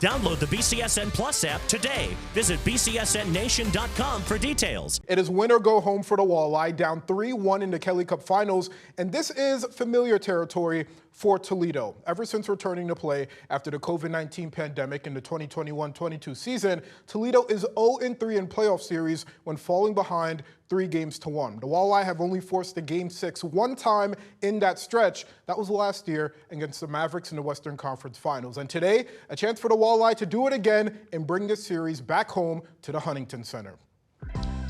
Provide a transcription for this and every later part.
Download the BCSN Plus app today. Visit bcsnnation.com for details. It is win or go home for the Walleye, down 3-1 in the Kelly Cup Finals, and this is familiar territory for Toledo. Ever since returning to play after the COVID-19 pandemic in the 2021-22 season, Toledo is 0-3 in playoff series when falling behind 3-1. The Walleye have only forced a Game 6 one time in that stretch. That was last year against the Mavericks in the Western Conference Finals. And today, a chance for the Walleye to do it again and bring this series back home to the Huntington Center.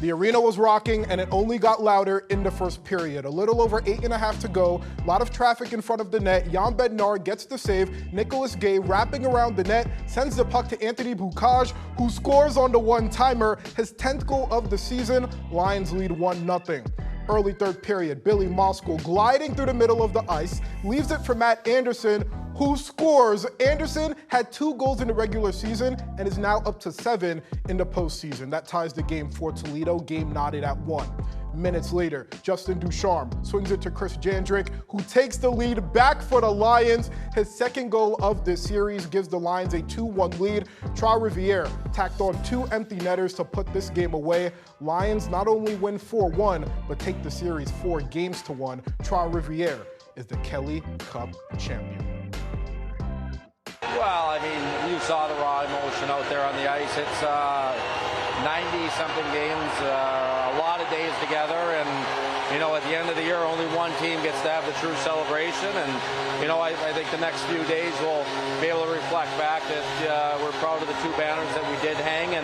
The arena was rocking, and it only got louder in the first period. A little over 8.5 to go. A lot of traffic in front of the net. Jan Bednar gets the save. Nicholas Gay wrapping around the net, sends the puck to Anthony Bukaj, who scores on the one-timer. His 10th goal of the season. Lions lead 1-0. Early third period, Billy Moskal gliding through the middle of the ice, leaves it for Matt Anderson, who scores. Anderson had 2 goals in the regular season and is now up to 7 in the postseason. That ties the game for Toledo, game knotted at 1. Minutes later, Justin Ducharme swings it to Chris Jandrick, who takes the lead back for the Lions. His 2nd goal of this series gives the Lions a 2-1 lead. Trois-Rivières tacked on 2 empty netters to put this game away. Lions not only win 4-1, but take the series 4-1. Trois-Rivières is the Kelly Cup champion. Well, I mean, you saw the raw emotion out there on the ice. It's 90-something games, a lot of days together, and, you know, at the end of the year, only one team gets to have the true celebration, and, you know, I think the next few days we'll be able to reflect back that we're proud of the 2 banners that we did hang, and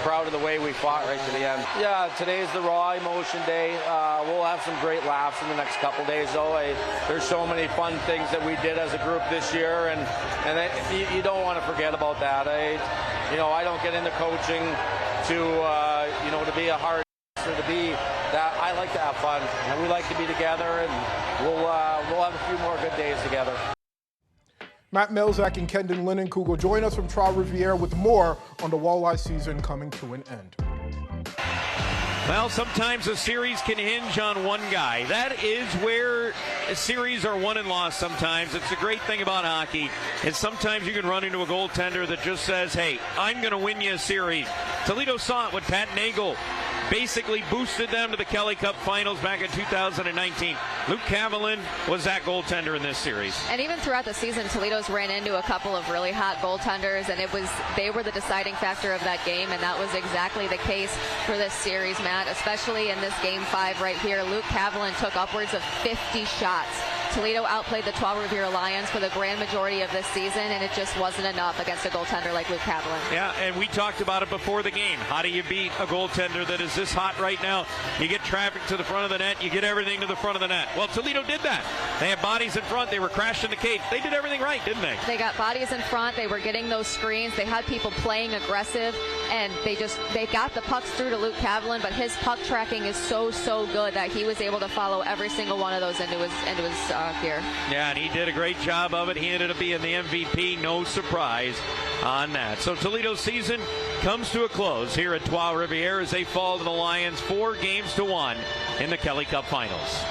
proud of the way we fought right to the end. Yeah, today's the raw emotion day. We'll have some great laughs in the next couple days, though. There's so many fun things that we did as a group this year, and you don't want to forget about that. I don't get into coaching to be a hard or to be that. I like to have fun, and we like to be together, and we'll have a few more good days together. Matt Melzak and Kendon Linnenkugel join us from Trois-Rivières with more on the Walleye season coming to an end. Well, sometimes a series can hinge on one guy. That is where series are won and lost sometimes. It's a great thing about hockey. And sometimes you can run into a goaltender that just says, hey, I'm going to win you a series. Toledo saw it with Pat Nagel. Basically boosted them to the Kelly Cup Finals back in 2019. Luke Kavalin was that goaltender in this series. And even throughout the season, Toledo's ran into a couple of really hot goaltenders, and they were the deciding factor of that game, and that was exactly the case for this series, Matt, especially in this Game 5 right here. Luke Kavalin took upwards of 50 shots. Toledo outplayed the Trois-Rivières Lions for the grand majority of this season, and it just wasn't enough against a goaltender like Luke Kavalin. Yeah, and we talked about it before the game. How do you beat a goaltender that is this hot right now? You get traffic to the front of the net, you get everything to the front of the net. Well, Toledo did that. They had bodies in front, they were crashing the cage. They did everything right, didn't they? They got bodies in front, they were getting those screens, they had people playing aggressive, and they got the pucks through to Luke Kavalin, but his puck tracking is so good that he was able to follow every single one of those into his gear. Yeah, and he did a great job of it. He ended up being the MVP, no surprise on that. So Toledo's season comes to a close here at Trois-Rivières as they fall to the Lions 4-1 in the Kelly Cup Finals.